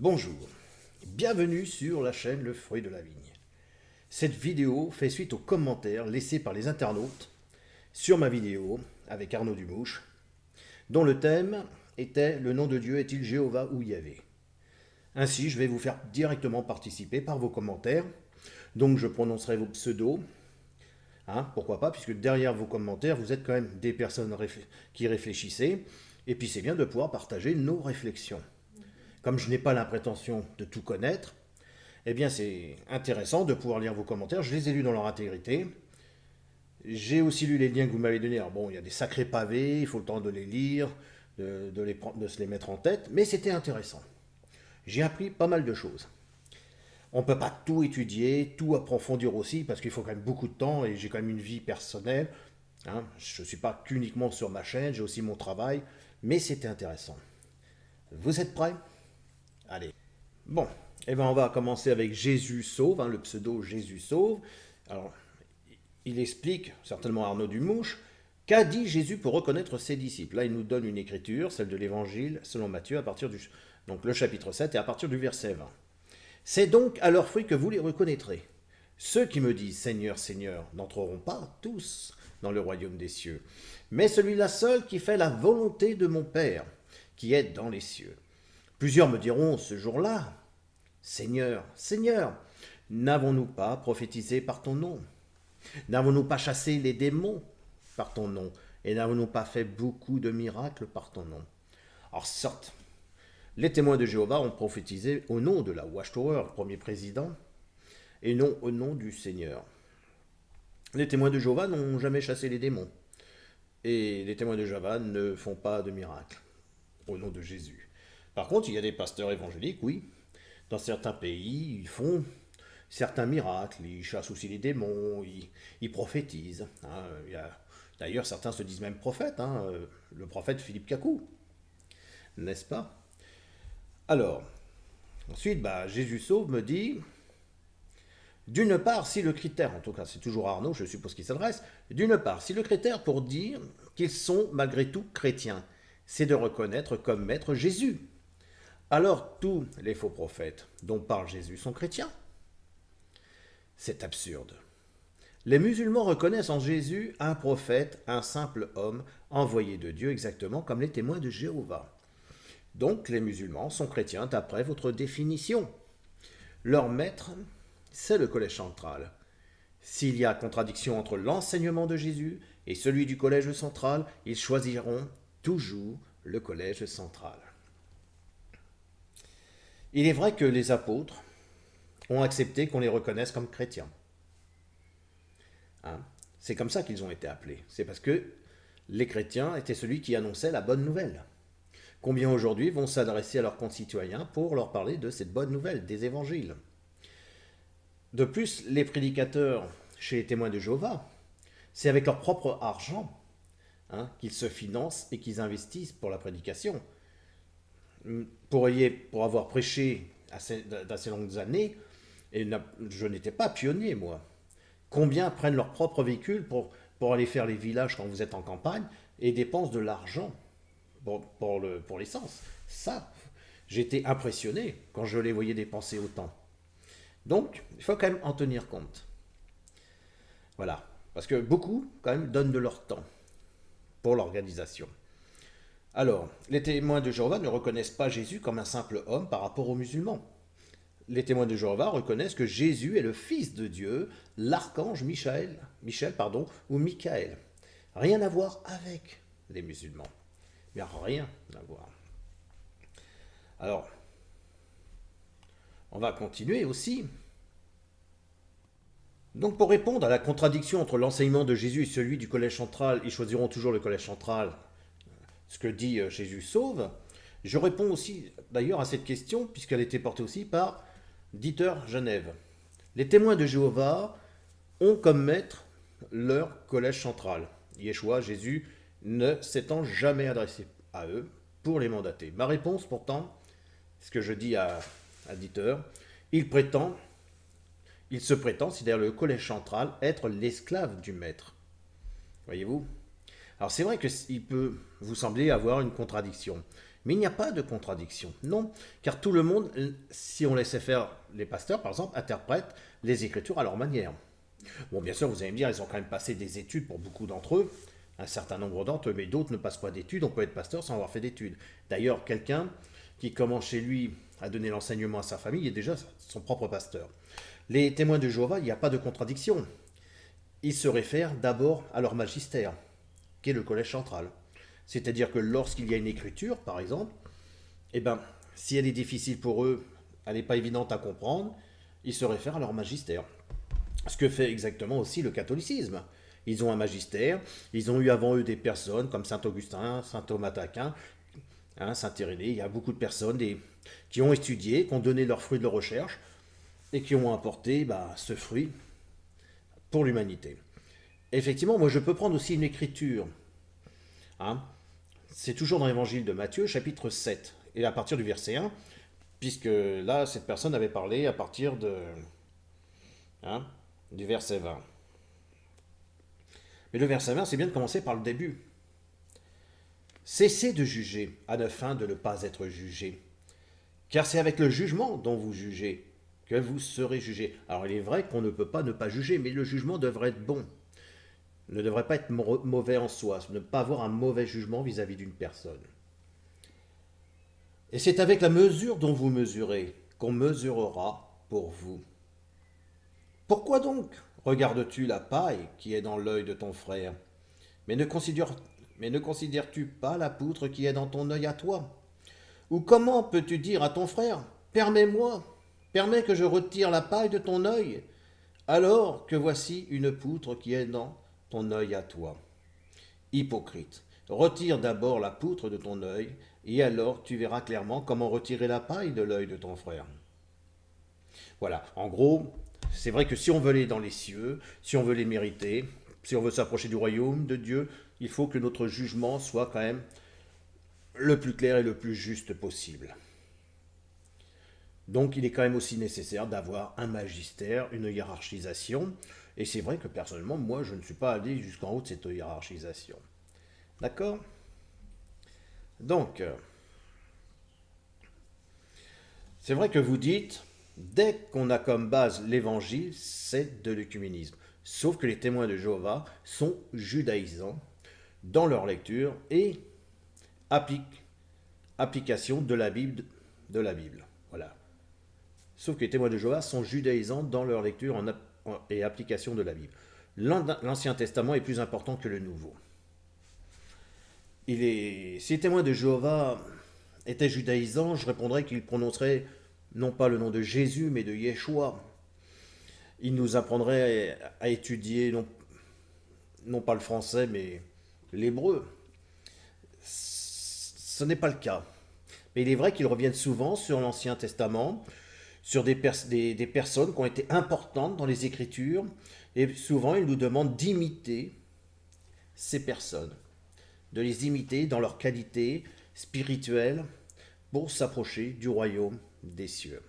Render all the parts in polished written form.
Bonjour, bienvenue sur la chaîne Le Fruit de la Vigne. Cette vidéo fait suite aux commentaires laissés par les internautes sur ma vidéo avec Arnaud Dumouche, dont le thème était « Le nom de Dieu est-il Jéhovah ou Yahvé ?» Ainsi, je vais vous faire directement participer par vos commentaires, donc je prononcerai vos pseudos, pourquoi pas, puisque derrière vos commentaires, vous êtes quand même des personnes qui réfléchissez, et puis c'est bien de pouvoir partager nos réflexions. Comme je n'ai pas la prétention de tout connaître, eh bien c'est intéressant de pouvoir lire vos commentaires. Je les ai lus dans leur intégrité. J'ai aussi lu les liens que vous m'avez donnés. Alors bon, il y a des sacrés pavés, il faut le temps de les lire, de se les mettre en tête, mais c'était intéressant. J'ai appris pas mal de choses. On ne peut pas tout étudier, tout approfondir aussi, parce qu'il faut quand même beaucoup de temps, et j'ai quand même une vie personnelle. Je ne suis pas qu'uniquement sur ma chaîne, j'ai aussi mon travail, mais c'était intéressant. Vous êtes prêts ? Allez. Bon, on va commencer avec Jésus sauve, le pseudo Jésus sauve. Alors, il explique, certainement Arnaud Dumouche, qu'a dit Jésus pour reconnaître ses disciples. Là, il nous donne une écriture, celle de l'Évangile selon Matthieu, donc le chapitre 7 et à partir du verset 20. C'est donc à leurs fruits que vous les reconnaîtrez. Ceux qui me disent Seigneur, Seigneur n'entreront pas tous dans le royaume des cieux, mais celui-là seul qui fait la volonté de mon Père, qui est dans les cieux. Plusieurs me diront ce jour-là, Seigneur, Seigneur, n'avons-nous pas prophétisé par ton nom? N'avons-nous pas chassé les démons par ton nom? Et n'avons-nous pas fait beaucoup de miracles par ton nom? Alors certes, les témoins de Jéhovah ont prophétisé au nom de la Watchtower, premier président, et non au nom du Seigneur. Les témoins de Jéhovah n'ont jamais chassé les démons. Et les témoins de Jéhovah ne font pas de miracles au nom de Jésus. Par contre, il y a des pasteurs évangéliques, oui. Dans certains pays, ils font certains miracles. Ils chassent aussi les démons, ils prophétisent. D'ailleurs, certains se disent même prophètes. Le prophète Philippe Cacou, n'est-ce pas? Alors, ensuite, Jésus sauve me dit, d'une part, si le critère, en tout cas c'est toujours Arnaud, je suppose qu'il s'adresse, d'une part, si le critère pour dire qu'ils sont malgré tout chrétiens, c'est de reconnaître comme maître Jésus, alors tous les faux prophètes dont parle Jésus sont chrétiens. C'est absurde. Les musulmans reconnaissent en Jésus un prophète, un simple homme envoyé de Dieu, exactement comme les témoins de Jéhovah. Donc les musulmans sont chrétiens d'après votre définition. Leur maître, c'est le collège central. S'il y a contradiction entre l'enseignement de Jésus et celui du collège central, ils choisiront toujours le collège central. Il est vrai que les apôtres ont accepté qu'on les reconnaisse comme chrétiens. C'est comme ça qu'ils ont été appelés. C'est parce que les chrétiens étaient celui qui annonçait la bonne nouvelle. Combien aujourd'hui vont s'adresser à leurs concitoyens pour leur parler de cette bonne nouvelle, des évangiles? De plus, les prédicateurs chez les témoins de Jéhovah, c'est avec leur propre argent qu'ils se financent et qu'ils investissent pour la prédication. Pour avoir prêché d'assez longues années, et je n'étais pas pionnier, moi. Combien prennent leur propre véhicule pour aller faire les villages quand vous êtes en campagne et dépensent de l'argent pour l'essence? Ça, j'étais impressionné quand je les voyais dépenser autant. Donc, il faut quand même en tenir compte. Voilà. Parce que beaucoup, quand même, donnent de leur temps pour l'organisation. Alors, les témoins de Jéhovah ne reconnaissent pas Jésus comme un simple homme par rapport aux musulmans. Les témoins de Jéhovah reconnaissent que Jésus est le Fils de Dieu, l'archange Michel, ou Michael. Rien à voir avec les musulmans. Mais rien à voir. Alors, on va continuer aussi. Donc pour répondre à la contradiction entre l'enseignement de Jésus et celui du collège central, ils choisiront toujours le collège central, ce que dit Jésus sauve. Je réponds aussi d'ailleurs à cette question, puisqu'elle était portée aussi par Dieter Genève. Les témoins de Jéhovah ont comme maître leur collège central. Yeshua, Jésus, ne s'étant jamais adressé à eux pour les mandater. Ma réponse pourtant, ce que je dis à Dieter, il se prétend, c'est d'ailleurs le collège central, être l'esclave du maître. Voyez-vous? Alors c'est vrai qu'il peut vous sembler avoir une contradiction. Mais il n'y a pas de contradiction, non, car tout le monde, si on laissait faire les pasteurs, par exemple, interprètent les Écritures à leur manière. Bon, bien sûr, vous allez me dire, ils ont quand même passé des études pour beaucoup d'entre eux, un certain nombre d'entre eux, mais d'autres ne passent pas d'études. On peut être pasteur sans avoir fait d'études. D'ailleurs, quelqu'un qui commence chez lui à donner l'enseignement à sa famille est déjà son propre pasteur. Les témoins de Jéhovah, il n'y a pas de contradiction. Ils se réfèrent d'abord à leur magistère, qui est le collège central. C'est-à-dire que lorsqu'il y a une écriture, par exemple, eh ben, si elle est difficile pour eux, elle n'est pas évidente à comprendre, ils se réfèrent à leur magistère. Ce que fait exactement aussi le catholicisme. Ils ont un magistère, ils ont eu avant eux des personnes comme Saint Augustin, Saint Thomas d'Aquin, Saint Irénée. Il y a beaucoup de personnes qui ont étudié, qui ont donné leurs fruits de leur recherche et qui ont apporté ce fruit pour l'humanité. Effectivement, moi je peux prendre aussi une écriture. hein. C'est toujours dans l'évangile de Matthieu, chapitre 7, et à partir du verset 1, puisque là, cette personne avait parlé à partir hein, du verset 20. Mais le verset 20, c'est bien de commencer par le début. Cessez de juger, à la fin de ne pas être jugé. Car c'est avec le jugement dont vous jugez que vous serez jugés. Alors il est vrai qu'on ne peut pas ne pas juger, mais le jugement devrait être bon. Ne devrait pas être mauvais en soi, ne pas avoir un mauvais jugement vis-à-vis d'une personne. Et c'est avec la mesure dont vous mesurez qu'on mesurera pour vous. Pourquoi donc regardes-tu la paille qui est dans l'œil de ton frère, mais ne considères-tu pas la poutre qui est dans ton œil à toi? Ou comment peux-tu dire à ton frère, permets que je retire la paille de ton œil, alors que voici une poutre qui est dans ton œil à toi? Hypocrite, retire d'abord la poutre de ton œil, et alors tu verras clairement comment retirer la paille de l'œil de ton frère. Voilà, en gros, c'est vrai que si on veut aller dans les cieux, si on veut les mériter, si on veut s'approcher du royaume de Dieu, il faut que notre jugement soit quand même le plus clair et le plus juste possible. Donc il est quand même aussi nécessaire d'avoir un magistère, une hiérarchisation. Et c'est vrai que personnellement, moi, je ne suis pas allé jusqu'en haut de cette hiérarchisation. D'accord? Donc, c'est vrai que vous dites, dès qu'on a comme base l'évangile, c'est de l'œcuménisme. Sauf que les témoins de Jéhovah sont judaïsants dans leur lecture et application de la Bible. Voilà. Sauf que les témoins de Jéhovah sont judaïsants dans leur lecture et application de la Bible. L'Ancien Testament est plus important que le Nouveau. Si les témoins de Jéhovah étaient judaïsants, je répondrais qu'ils prononceraient non pas le nom de Jésus, mais de Yeshua. Ils nous apprendraient à étudier non pas le français, mais l'hébreu. Ce n'est pas le cas. Mais il est vrai qu'ils reviennent souvent sur l'Ancien Testament, sur des personnes qui ont été importantes dans les Écritures, et souvent ils nous demandent d'imiter ces personnes, de les imiter dans leur qualité spirituelle pour s'approcher du royaume des cieux.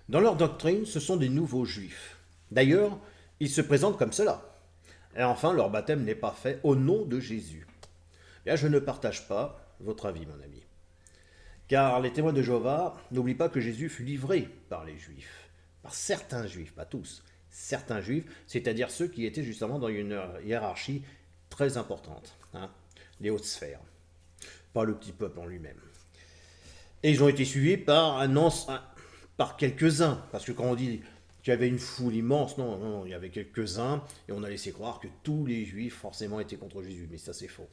Dans leur doctrine, ce sont des nouveaux juifs. D'ailleurs, ils se présentent comme cela. Et enfin, leur baptême n'est pas fait au nom de Jésus. Là, je ne partage pas votre avis, mon ami. Car les témoins de Jéhovah n'oublient pas que Jésus fut livré par les Juifs, par certains Juifs, pas tous, certains Juifs, c'est-à-dire ceux qui étaient justement dans une hiérarchie très importante, les hautes sphères, pas le petit peuple en lui-même. Et ils ont été suivis par quelques-uns, parce que quand on dit qu'il y avait une foule immense, non, il y avait quelques-uns, et on a laissé croire que tous les Juifs forcément étaient contre Jésus, mais ça c'est faux.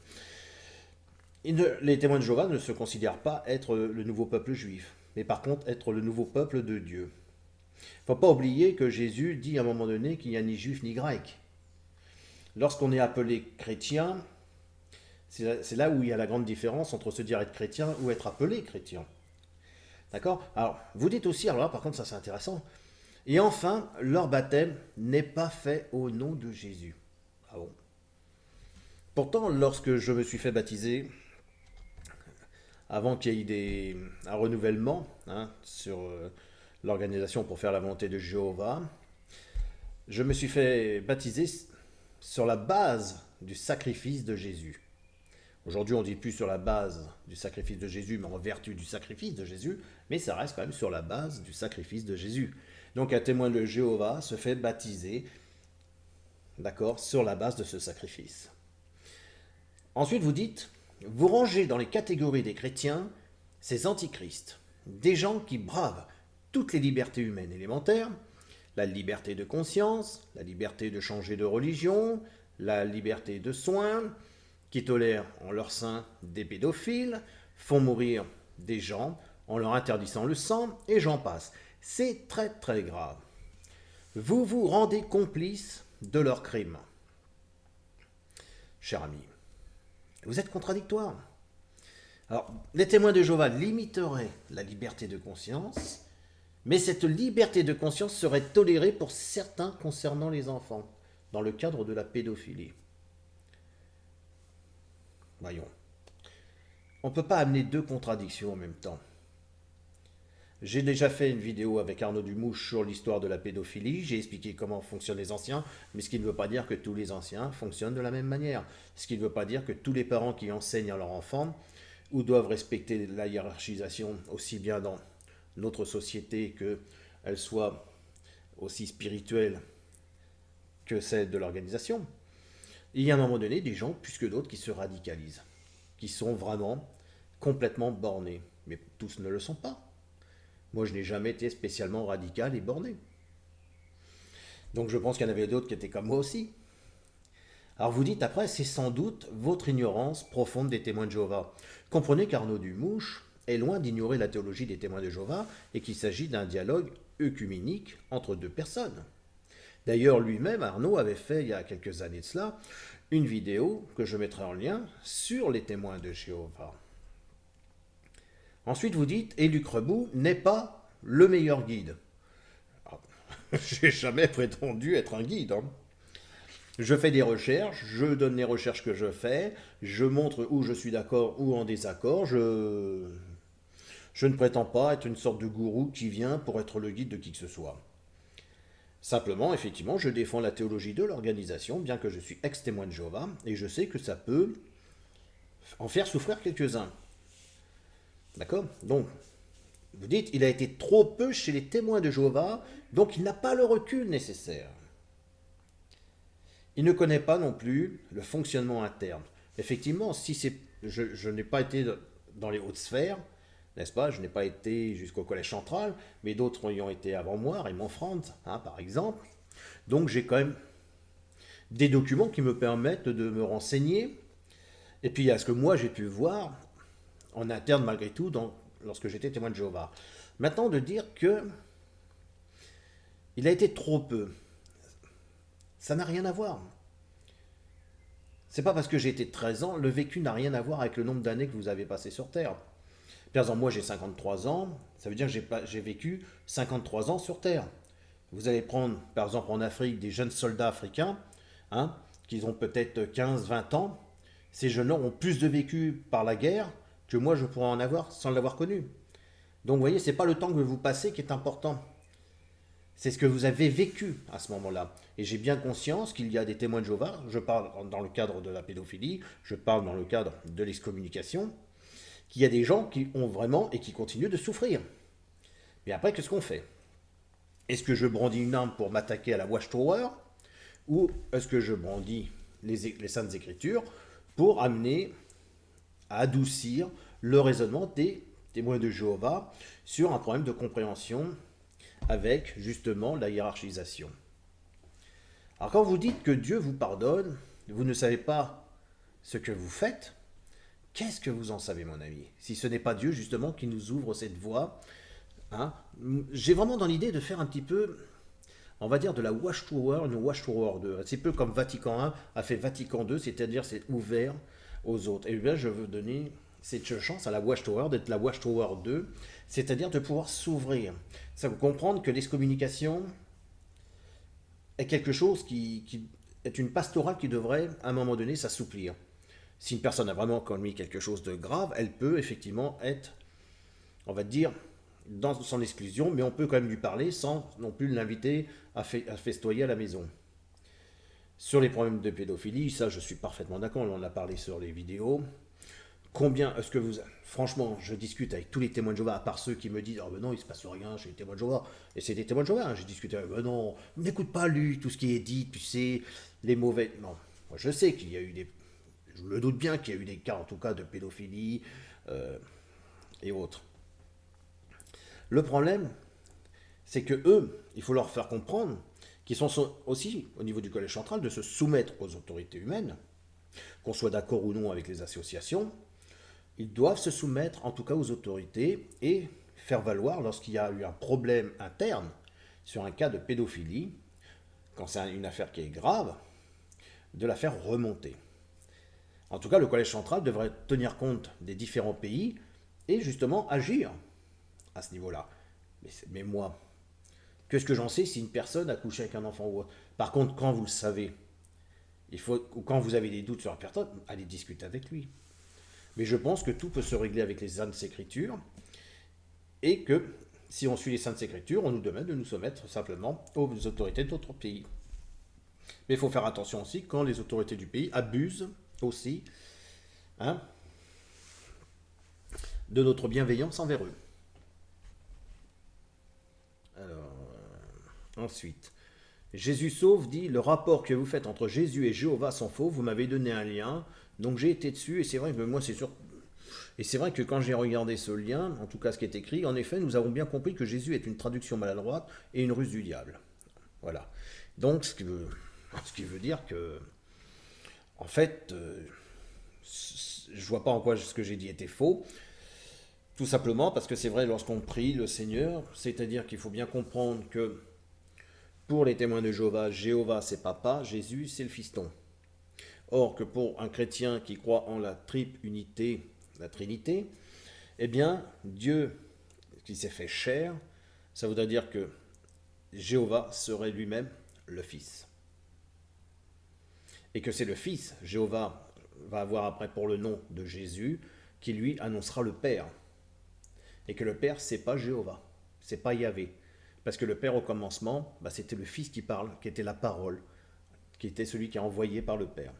Les témoins de Jéhovah ne se considèrent pas être le nouveau peuple juif, mais par contre être le nouveau peuple de Dieu. Il ne faut pas oublier que Jésus dit à un moment donné qu'il n'y a ni juif ni grec. Lorsqu'on est appelé chrétien, c'est là où il y a la grande différence entre se dire être chrétien ou être appelé chrétien. D'accord? Alors, vous dites aussi, alors là par contre ça c'est intéressant, et enfin, leur baptême n'est pas fait au nom de Jésus. Ah bon? Pourtant, lorsque je me suis fait baptiser, avant qu'il y ait un renouvellement sur l'organisation pour faire la volonté de Jéhovah, je me suis fait baptiser sur la base du sacrifice de Jésus. Aujourd'hui, on dit plus sur la base du sacrifice de Jésus, mais en vertu du sacrifice de Jésus, mais ça reste quand même sur la base du sacrifice de Jésus. Donc un témoin de Jéhovah se fait baptiser, d'accord, sur la base de ce sacrifice. Ensuite, vous dites, vous rangez dans les catégories des chrétiens ces antichrists, des gens qui bravent toutes les libertés humaines élémentaires, la liberté de conscience, la liberté de changer de religion, la liberté de soins, qui tolèrent en leur sein des pédophiles, font mourir des gens en leur interdisant le sang, et j'en passe. C'est très très grave. Vous vous rendez complice de leurs crimes. Cher ami, vous êtes contradictoire. Alors, les témoins de Jéhovah limiteraient la liberté de conscience, mais cette liberté de conscience serait tolérée pour certains concernant les enfants, dans le cadre de la pédophilie. Voyons. On ne peut pas amener deux contradictions en même temps. J'ai déjà fait une vidéo avec Arnaud Dumouche sur l'histoire de la pédophilie. J'ai expliqué comment fonctionnent les anciens, mais ce qui ne veut pas dire que tous les anciens fonctionnent de la même manière. Ce qui ne veut pas dire que tous les parents qui enseignent à leurs enfants ou doivent respecter la hiérarchisation aussi bien dans notre société qu'elle soit aussi spirituelle que celle de l'organisation. Il y a à un moment donné des gens, plus que d'autres, qui se radicalisent, qui sont vraiment complètement bornés. Mais tous ne le sont pas. Moi, je n'ai jamais été spécialement radical et borné. Donc je pense qu'il y en avait d'autres qui étaient comme moi aussi. Alors vous dites après, c'est sans doute votre ignorance profonde des témoins de Jéhovah. Comprenez qu'Arnaud Dumouche est loin d'ignorer la théologie des témoins de Jéhovah et qu'il s'agit d'un dialogue œcuménique entre deux personnes. D'ailleurs, lui-même, Arnaud, avait fait, il y a quelques années de cela, une vidéo que je mettrai en lien sur les témoins de Jéhovah. Ensuite, vous dites, et Luc Rebout n'est pas le meilleur guide. J'ai jamais prétendu être un guide. Je fais des recherches, je donne les recherches que je fais, je montre où je suis d'accord ou en désaccord. Je ne prétends pas être une sorte de gourou qui vient pour être le guide de qui que ce soit. Simplement, effectivement, je défends la théologie de l'organisation, bien que je suis ex-témoin de Jéhovah, et je sais que ça peut en faire souffrir quelques-uns. D'accord? Donc, vous dites, il a été trop peu chez les témoins de Jéhovah, donc il n'a pas le recul nécessaire. Il ne connaît pas non plus le fonctionnement interne. Effectivement, si je n'ai pas été dans les hautes sphères, n'est-ce pas? Je n'ai pas été jusqu'au collège central, mais d'autres y ont été avant moi, Raymond Franz, par exemple. Donc j'ai quand même des documents qui me permettent de me renseigner. Et puis il y a ce que moi j'ai pu voir en interne malgré tout lorsque j'étais témoin de Jéhovah. Maintenant de dire que il a été trop peu, ça n'a rien à voir. C'est pas parce que j'ai été 13 ans, le vécu n'a rien à voir avec le nombre d'années que vous avez passé sur Terre. Par exemple, moi j'ai 53 ans, ça veut dire que j'ai vécu 53 ans sur Terre. Vous allez prendre, par exemple en Afrique, des jeunes soldats africains, qui ont peut-être 15-20 ans. Ces jeunes-là ont plus de vécu par la guerre que moi je pourrais en avoir sans l'avoir connu. Donc vous voyez, ce n'est pas le temps que vous passez qui est important. C'est ce que vous avez vécu à ce moment-là. Et j'ai bien conscience qu'il y a des témoins de Jéhovah, je parle dans le cadre de la pédophilie, je parle dans le cadre de l'excommunication, qu'il y a des gens qui ont vraiment et qui continuent de souffrir. Mais après, qu'est-ce qu'on fait? Est-ce que je brandis une arme pour m'attaquer à la Watchtower? Ou est-ce que je brandis les Saintes Écritures pour amener à adoucir le raisonnement des témoins de Jéhovah sur un problème de compréhension avec justement la hiérarchisation? Alors quand vous dites que Dieu vous pardonne, vous ne savez pas ce que vous faites, qu'est-ce que vous en savez, mon ami? Si ce n'est pas Dieu, justement, qui nous ouvre cette voie. J'ai vraiment dans l'idée de faire un petit peu, on va dire, de la Watchtower, une Watchtower 2. C'est un peu comme Vatican I a fait Vatican II, c'est-à-dire c'est ouvert aux autres. Et bien, je veux donner cette chance à la Watchtower d'être la Watchtower 2, c'est-à-dire de pouvoir s'ouvrir. Ça vous comprendre que l'excommunication est quelque chose qui est une pastorale qui devrait, à un moment donné, s'assouplir. Si une personne a vraiment commis quelque chose de grave, elle peut effectivement être, on va dire, dans son exclusion, mais on peut quand même lui parler sans non plus l'inviter à festoyer à la maison. Sur les problèmes de pédophilie, ça je suis parfaitement d'accord, on en a parlé sur les vidéos. Combien est-ce que vous... Franchement, je discute avec tous les témoins de Jéhovah, à part ceux qui me disent « Oh ben non, il se passe rien chez les témoins de Jéhovah. » Et c'est des témoins de Jéhovah, hein. J'ai discuté avec eux. Ben non, n'écoute pas lui, tout ce qui est dit, tu sais, les mauvais... Non, moi je sais qu'il y a eu des... Je me doute bien qu'il y a eu des cas, en tout cas, de pédophilie et autres. Le problème, c'est que eux, il faut leur faire comprendre qu'ils sont aussi, au niveau du collège central, de se soumettre aux autorités humaines, qu'on soit d'accord ou non avec les associations. Ils doivent se soumettre en tout cas aux autorités et faire valoir lorsqu'il y a eu un problème interne sur un cas de pédophilie, quand c'est une affaire qui est grave, de la faire remonter. En tout cas, le Collège central devrait tenir compte des différents pays et justement agir à ce niveau-là. Mais moi, qu'est-ce que j'en sais si une personne a couché avec un enfant ou autre? Par contre, quand vous le savez, ou quand vous avez des doutes sur la personne, allez discuter avec lui. Mais je pense que tout peut se régler avec les Saintes Écritures et que si on suit les Saintes Écritures, on nous demande de nous soumettre simplement aux autorités d'autres pays. Mais il faut faire attention aussi quand les autorités du pays abusent aussi, hein, de notre bienveillance envers eux. Alors, ensuite, Jésus sauve dit, le rapport que vous faites entre Jésus et Jéhovah sont faux, vous m'avez donné un lien, donc j'ai été dessus, et c'est vrai que moi c'est sûr. Et c'est vrai que quand j'ai regardé ce lien, en tout cas ce qui est écrit, en effet, nous avons bien compris que Jésus est une traduction maladroite et une ruse du diable. Voilà. Donc, ce qui veut dire que, en fait, je vois pas en quoi ce que j'ai dit était faux. Tout simplement parce que c'est vrai, lorsqu'on prie le Seigneur, c'est-à-dire qu'il faut bien comprendre que pour les témoins de Jéhovah, Jéhovah c'est papa, Jésus c'est le fiston. Or que pour un chrétien qui croit en la triple unité, la Trinité, eh bien Dieu qui s'est fait chair, ça voudrait dire que Jéhovah serait lui-même le Fils. Et que c'est le Fils, Jéhovah va avoir après pour le nom de Jésus, qui lui annoncera le Père. Et que le Père, c'est pas Jéhovah, c'est pas Yahvé. Parce que le Père au commencement, c'était le Fils qui parle, qui était la parole, qui était celui qui est envoyé par le Père.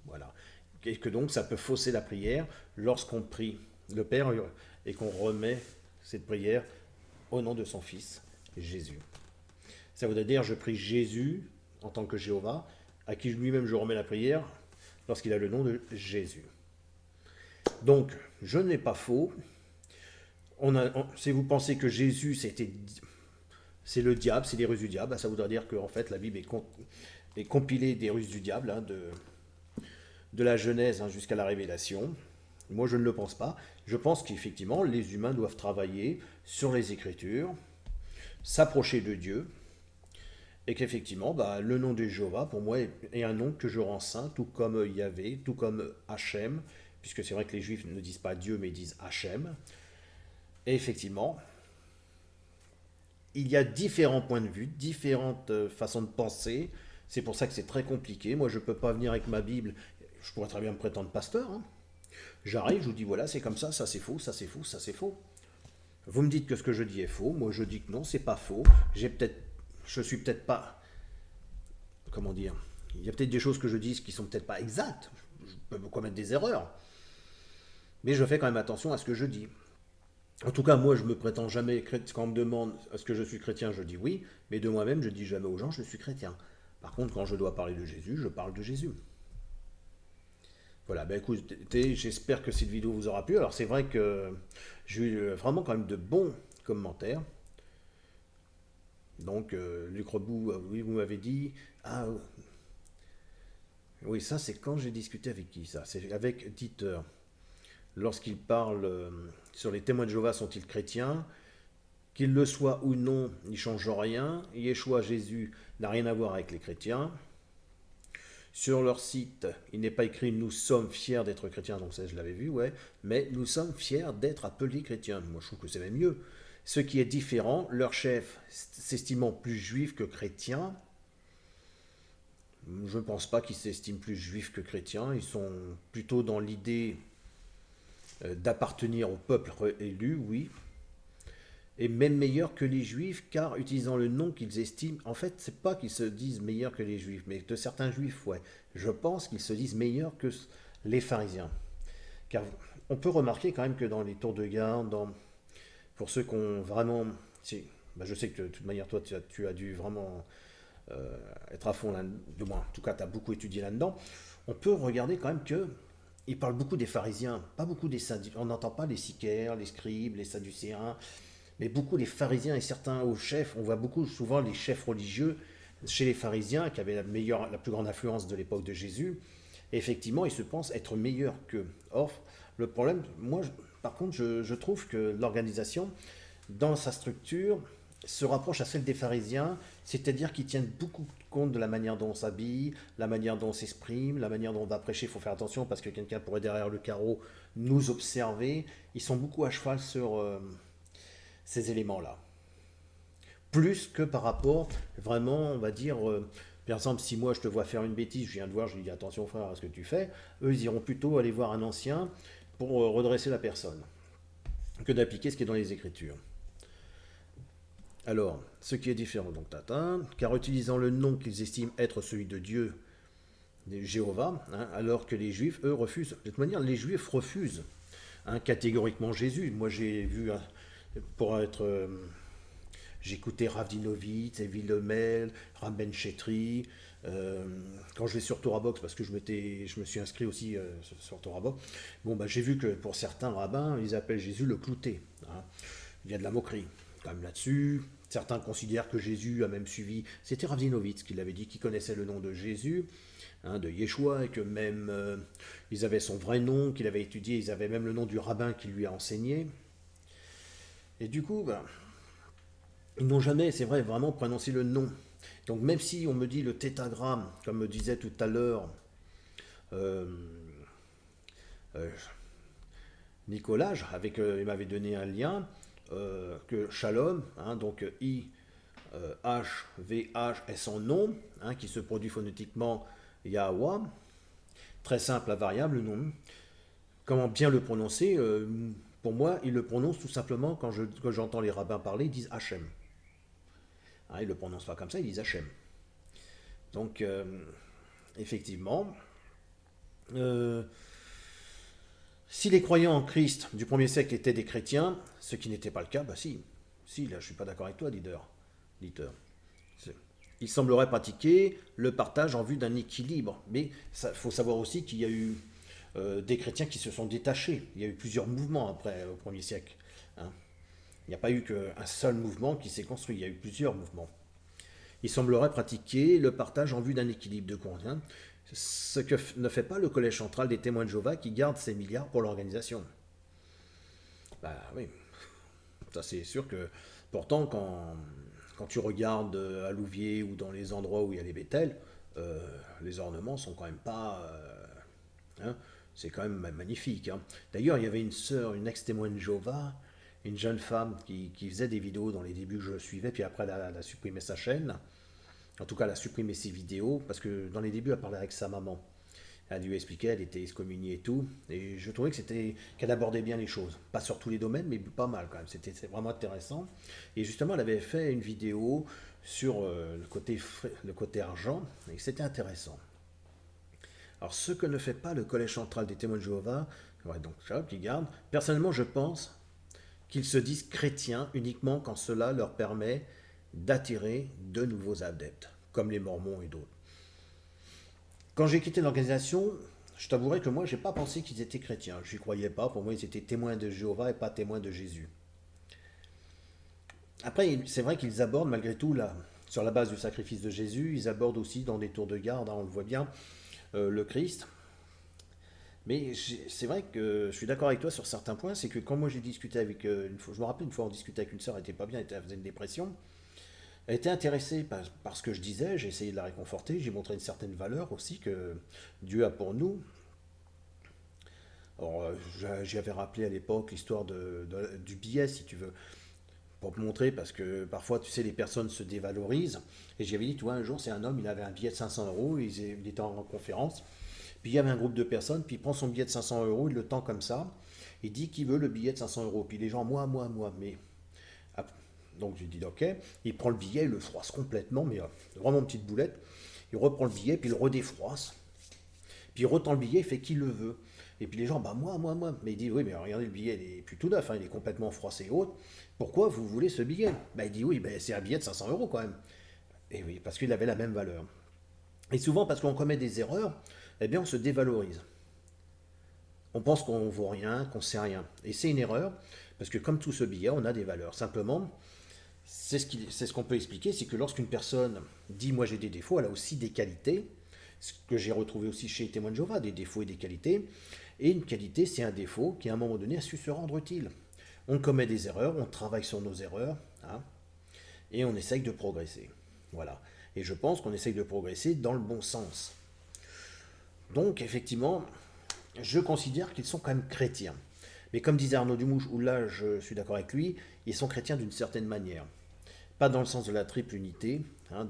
Voilà. Et que donc ça peut fausser la prière lorsqu'on prie le Père et qu'on remet cette prière au nom de son Fils, Jésus. Ça voudrait dire je prie Jésus en tant que Jéhovah, à qui lui-même je remets la prière lorsqu'il a le nom de Jésus. Donc, je n'ai pas faux. Si vous pensez que Jésus c'est le diable, c'est les ruses du diable, ça voudrait dire qu'en fait la Bible est compilée des ruses du diable, hein, de la Genèse jusqu'à la Révélation. Moi je ne le pense pas. Je pense qu'effectivement les humains doivent travailler sur les Écritures, s'approcher de Dieu, et qu'effectivement le nom de Jéhovah pour moi est un nom que je rends saint, tout comme Yahvé, tout comme Hachem, puisque c'est vrai que les Juifs ne disent pas Dieu mais disent Hachem. Et effectivement, il y a différents points de vue, différentes façons de penser. C'est pour ça que c'est très compliqué. Moi, je ne peux pas venir avec ma Bible. Je pourrais très bien me prétendre pasteur, hein. J'arrive, je vous dis voilà, c'est comme ça c'est faux, ça c'est faux, ça c'est faux. Vous me dites que ce que je dis est faux. Moi, je dis que non, c'est pas faux. Je suis peut-être pas. Comment dire? Il y a peut-être des choses que je dis qui sont peut-être pas exactes. Je peux me commettre des erreurs. Mais je fais quand même attention à ce que je dis. En tout cas, moi, je me prétends jamais chrétien. Quand on me demande est-ce que je suis chrétien, je dis oui, mais de moi-même, je dis jamais aux gens je suis chrétien. Par contre, quand je dois parler de Jésus, je parle de Jésus. Voilà, écoutez, j'espère que cette vidéo vous aura plu. Alors, c'est vrai que j'ai eu vraiment quand même de bons commentaires. Donc, Luc Rebout, oui, vous m'avez dit. Ah, oui, ça, c'est quand j'ai discuté avec qui ça? C'est avec Dieter. Lorsqu'il parle sur les témoins de Jéhovah sont-ils chrétiens, qu'ils le soient ou non, il ne change rien. Yeshua, Jésus, n'a rien à voir avec les chrétiens. Sur leur site, il n'est pas écrit « Nous sommes fiers d'être chrétiens », donc ça je l'avais vu, ouais, mais « Nous sommes fiers d'être appelés chrétiens ». Moi je trouve que c'est même mieux. Ce qui est différent, leur chef s'estimant plus juif que chrétien, je ne pense pas qu'ils s'estiment plus juifs que chrétiens, ils sont plutôt dans l'idée d'appartenir au peuple élu, oui, et même meilleurs que les juifs, car utilisant le nom qu'ils estiment, en fait, c'est pas qu'ils se disent meilleurs que les juifs, mais de certains juifs, ouais, je pense qu'ils se disent meilleurs que les pharisiens. Car on peut remarquer quand même que dans les tours de garde, pour ceux qui ont vraiment... bah, je sais que de toute manière, toi, tu as dû vraiment être à fond là, du moins, en tout cas, tu as beaucoup étudié là-dedans. On peut regarder quand même que il parle beaucoup des pharisiens, pas beaucoup des sadducéens. On n'entend pas les sicaires, les scribes, les sadducéens, mais beaucoup les pharisiens et certains hauts chefs. On voit beaucoup souvent les chefs religieux chez les pharisiens qui avaient la plus grande influence de l'époque de Jésus. Et effectivement, ils se pensent être meilleurs qu'eux. Or, le problème, moi, par contre, je trouve que l'organisation, dans sa structure, se rapproche à celle des pharisiens, c'est-à-dire qu'ils tiennent beaucoup compte de la manière dont on s'habille, la manière dont on s'exprime, la manière dont on va prêcher. Il faut faire attention parce que quelqu'un pourrait derrière le carreau nous observer. Ils sont beaucoup à cheval sur ces éléments-là. Plus que par rapport, vraiment, on va dire, par exemple, si moi je te vois faire une bêtise, je viens de voir, je lui dis attention frère à ce que tu fais, eux ils iront plutôt aller voir un ancien pour redresser la personne, que d'appliquer ce qui est dans les Écritures. Alors, ce qui est différent, donc Tatin, car utilisant le nom qu'ils estiment être celui de Dieu, de Jéhovah, alors que les Juifs, eux, refusent. De toute manière, les Juifs refusent catégoriquement Jésus. Moi, j'ai vu, pour être... j'ai écouté Rav Dinovitz, Evi Lemel, Rabben Chetri. Quand je vais sur Torah Box, parce que je me suis inscrit aussi sur Torah Box, bon, bah, j'ai vu que pour certains rabbins, ils appellent Jésus le clouté. Il y a de la moquerie quand même là-dessus. Certains considèrent que Jésus a même suivi. C'était Rav Dinovitz qui l'avait dit, qui connaissait le nom de Jésus, de Yeshua, et que même ils avaient son vrai nom, qu'il avait étudié, ils avaient même le nom du rabbin qui lui a enseigné. Et du coup, bah, ils n'ont jamais, c'est vrai, vraiment prononcé le nom. Donc même si on me dit le tétragramme, comme me disait tout à l'heure euh, euh, Nicolas, il m'avait donné un lien, que Shalom, donc I-H-V-H est son nom, qui se produit phonétiquement Yahweh, très simple, la variable, nom. Comment bien le prononcer pour moi, il le prononce tout simplement, quand j'entends les rabbins parler, ils disent Hachem. Ils ne le prononcent pas comme ça, ils disent Hachem. Donc, effectivement, si les croyants en Christ du 1er siècle étaient des chrétiens, ce qui n'était pas le cas, bah si, là je ne suis pas d'accord avec toi, leader. Il semblerait pratiquer le partage en vue d'un équilibre, mais il faut savoir aussi qu'il y a eu des chrétiens qui se sont détachés. Il y a eu plusieurs mouvements après, au 1er siècle. Il n'y a pas eu qu'un seul mouvement qui s'est construit, il y a eu plusieurs mouvements. Il semblerait pratiquer le partage en vue d'un équilibre de compte, ce que ne fait pas le Collège central des témoins de Jéhovah qui garde ses milliards pour l'organisation. Bah oui, ça c'est sûr que pourtant quand tu regardes à Louviers ou dans les endroits où il y a les Bethel, les ornements sont quand même pas... c'est quand même magnifique. D'ailleurs, il y avait une sœur, une ex-témoin de Jéhovah, une jeune femme qui faisait des vidéos dans les débuts que je suivais, puis après elle a supprimé sa chaîne. En tout cas, elle a supprimé ses vidéos, parce que dans les débuts, elle parlait avec sa maman. Elle a dû expliquer, elle était excommuniée et tout. Et je trouvais qu'elle abordait bien les choses. Pas sur tous les domaines, mais pas mal quand même. C'était vraiment intéressant. Et justement, elle avait fait une vidéo sur le côté argent, et c'était intéressant. Alors, ce que ne fait pas le Collège central des témoins de Jéhovah, ouais, donc qui garde, personnellement, je pense qu'ils se disent chrétiens uniquement quand cela leur permet d'attirer de nouveaux adeptes, comme les Mormons et d'autres. Quand j'ai quitté l'organisation, je t'avouerai que moi, je n'ai pas pensé qu'ils étaient chrétiens. Je n'y croyais pas. Pour moi, ils étaient témoins de Jéhovah et pas témoins de Jésus. Après, c'est vrai qu'ils abordent malgré tout, là, sur la base du sacrifice de Jésus, ils abordent aussi dans des tours de garde, on le voit bien, le Christ. Mais c'est vrai que je suis d'accord avec toi sur certains points, c'est que quand moi j'ai discuté avec une fois, je me rappelle une fois on discutait avec une sœur, elle était pas bien, elle faisait une dépression. Elle était intéressée par ce que je disais, j'ai essayé de la réconforter, j'ai montré une certaine valeur aussi que Dieu a pour nous. Alors, j'y avais rappelé à l'époque l'histoire du billet, si tu veux, pour te montrer, parce que parfois, tu sais, les personnes se dévalorisent. Et j'avais dit, tu vois, un jour, c'est un homme, il avait un billet de 500 euros, il était en conférence, puis il y avait un groupe de personnes, puis il prend son billet de 500 euros, il le tend comme ça, il dit qu'il veut le billet de 500 euros. Puis les gens, moi, mais... Donc j'ai dit ok, il prend le billet, il le froisse complètement, mais vraiment une petite boulette. Il reprend le billet, puis il le redéfroisse. Puis il retend le billet, il fait qui le veut. Et puis les gens, bah moi. Mais il dit, oui, mais regardez, le billet, il est plus tout neuf, hein, il est complètement froissé et autres. Pourquoi vous voulez ce billet? Bah il dit, oui, bah, c'est un billet de 500 euros quand même. Et oui, parce qu'il avait la même valeur. Et souvent, parce qu'on commet des erreurs, eh bien, on se dévalorise. On pense qu'on vaut rien, qu'on sait rien. Et c'est une erreur, parce que comme tout ce billet, on a des valeurs. Simplement, c'est ce qu'on peut expliquer, c'est que lorsqu'une personne dit moi j'ai des défauts, elle a aussi des qualités, ce que j'ai retrouvé aussi chez les témoins de Jéhovah, des défauts et des qualités. Et une qualité, c'est un défaut qui à un moment donné a su se rendre utile. On commet des erreurs, on travaille sur nos erreurs, hein, et on essaye de progresser. Voilà. Et je pense qu'on essaye de progresser dans le bon sens. Donc effectivement, je considère qu'ils sont quand même chrétiens. Mais comme disait Arnaud Dumouche, où là je suis d'accord avec lui, ils sont chrétiens d'une certaine manière. Pas dans le sens de la triple unité, hein,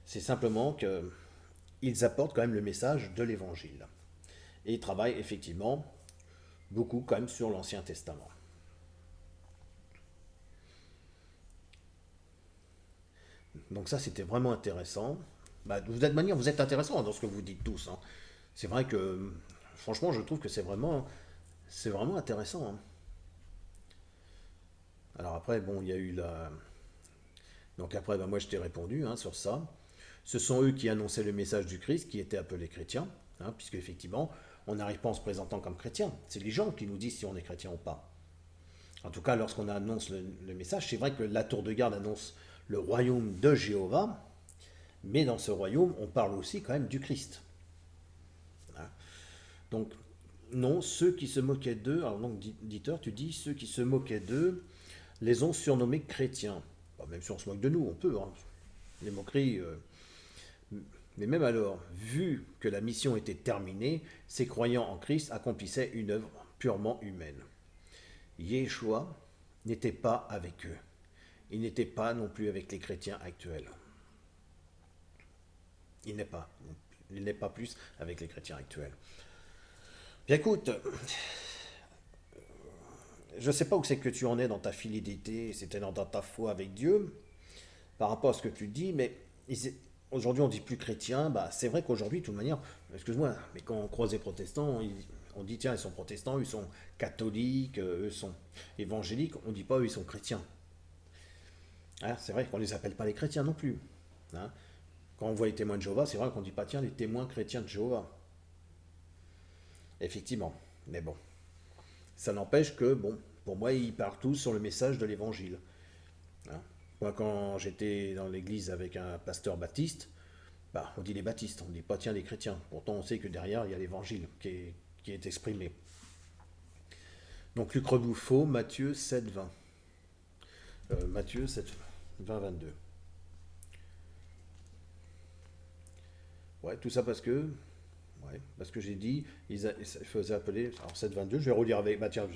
c'est simplement qu'ils apportent quand même le message de l'évangile. Et ils travaillent effectivement beaucoup quand même sur l'Ancien Testament. Donc ça c'était vraiment intéressant. Bah, de toute manière, vous êtes intéressant dans ce que vous dites tous, hein. C'est vrai que franchement je trouve que c'est vraiment intéressant, hein. Alors après, bon, il y a eu la. Donc après, bah, moi je t'ai répondu, hein, sur ça. Ce sont eux qui annonçaient le message du Christ, qui étaient appelés chrétiens, hein, puisque effectivement, on n'arrive pas en se présentant comme chrétien. C'est les gens qui nous disent si on est chrétien ou pas. En tout cas, lorsqu'on annonce le message, c'est vrai que la tour de garde annonce le royaume de Jéhovah, mais dans ce royaume, on parle aussi quand même du Christ, hein. Donc, non, ceux qui se moquaient d'eux, alors donc, Dieter, tu dis, ceux qui se moquaient d'eux les ont surnommés chrétiens. Bah, même si on se moque de nous, on peut, hein. Les moqueries. Mais même alors, vu que la mission était terminée, ces croyants en Christ accomplissaient une œuvre purement humaine. Yeshua n'était pas avec eux. Il n'était pas non plus avec les chrétiens actuels. Il n'est pas. Il n'est pas plus avec les chrétiens actuels. Bien écoute, je ne sais pas où c'est que tu en es dans ta fidélité, c'était dans ta foi avec Dieu, par rapport à ce que tu dis, mais aujourd'hui on dit plus chrétien, bah c'est vrai qu'aujourd'hui, de toute manière, excuse-moi, mais quand on croise les protestants, on dit tiens, ils sont protestants, ils sont catholiques, eux sont évangéliques, on dit pas eux ils sont chrétiens. Hein, c'est vrai qu'on les appelle pas les chrétiens non plus, hein. Quand on voit les témoins de Jéhovah, c'est vrai qu'on dit pas tiens, les témoins chrétiens de Jéhovah. Effectivement, mais bon, ça n'empêche que, bon, pour moi, ils partent tous sur le message de l'évangile, hein. Moi, quand j'étais dans l'église avec un pasteur baptiste, bah, on dit les baptistes, on ne dit pas tiens les chrétiens. Pourtant, on sait que derrière, il y a l'évangile qui est exprimé. Donc, Luc Rebouffaut, Matthieu 7, 20. Matthieu 7, 20, 22. Ouais, tout ça parce que j'ai dit, ils faisaient appeler, alors 7, 22, je vais relire avec, bah tiens,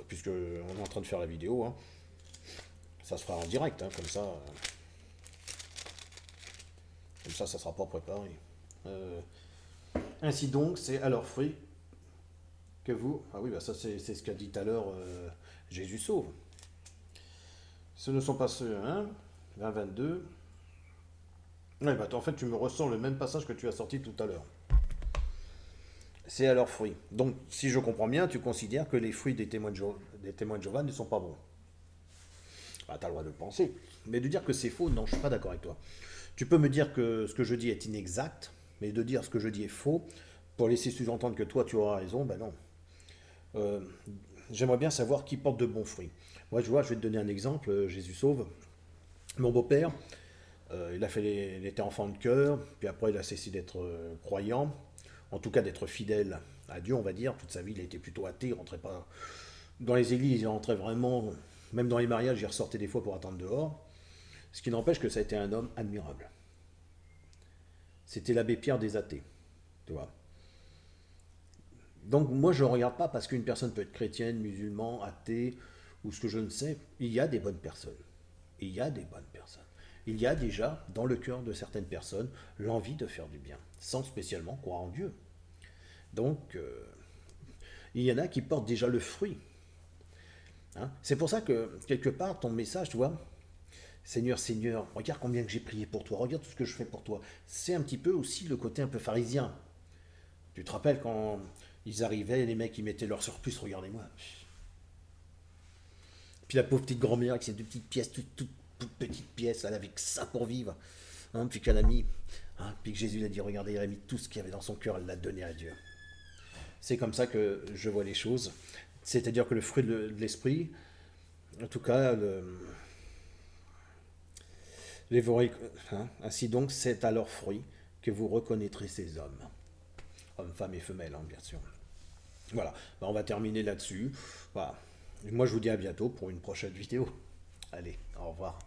puisque on est en train de faire la vidéo, hein, ça se fera en direct, hein, comme ça sera pas préparé. Euh, Ainsi donc, c'est à leurs fruits que vous. Ah oui, bah ça c'est ce qu'a dit tout à l'heure Jésus sauve. Ce ne sont pas ceux, hein, 20, 22. Ouais, bah en fait, tu me ressors le même passage que tu as sorti tout à l'heure. C'est à leurs fruits. Donc, si je comprends bien, tu considères que les fruits des témoins de Jéhovah ne sont pas bons. Ah, tu as le droit de le penser. Mais de dire que c'est faux, non, je ne suis pas d'accord avec toi. Tu peux me dire que ce que je dis est inexact, mais de dire ce que je dis est faux, pour laisser sous-entendre que toi tu auras raison, ben non. Euh, J'aimerais bien savoir qui porte de bons fruits. Moi, je vois, je vais te donner un exemple, Jésus sauve. Mon beau-père, il était enfant de cœur, puis après il a cessé d'être croyant, en tout cas d'être fidèle à Dieu, on va dire. Toute sa vie, il était plutôt athée, il rentrait pas dans les églises, il rentrait vraiment, même dans les mariages, il ressortait des fois pour attendre dehors. Ce qui n'empêche que ça a été un homme admirable. C'était l'abbé Pierre des athées, tu vois. Donc moi je ne regarde pas parce qu'une personne peut être chrétienne, musulman, athée ou ce que je ne sais. Il y a des bonnes personnes. Il y a des bonnes personnes. Il y a déjà dans le cœur de certaines personnes l'envie de faire du bien, sans spécialement croire en Dieu. Donc il y en a qui portent déjà le fruit, hein. C'est pour ça que quelque part ton message, tu vois, Seigneur, Seigneur, regarde combien que j'ai prié pour toi, regarde tout ce que je fais pour toi. C'est un petit peu aussi le côté un peu pharisien. Tu te rappelles quand Ils arrivaient, les mecs, ils mettaient leur surplus, regardez-moi. Puis la pauvre petite grand-mère avec ses deux petites pièces, toutes petites pièces, elle avait que ça pour vivre. Hein, puis qu'elle a mis, hein, puis que Jésus l'a dit, regardez, elle a mis tout ce qu'il y avait dans son cœur, elle l'a donné à Dieu. C'est comme ça que je vois les choses. C'est-à-dire que le fruit de l'esprit, en tout cas, hein, ainsi donc, c'est à leurs fruits que vous reconnaîtrez ces hommes. Hommes, femmes et femelles, hein, bien sûr. Voilà, ben, on va terminer là-dessus. Voilà. Moi, je vous dis à bientôt pour une prochaine vidéo. Allez, au revoir.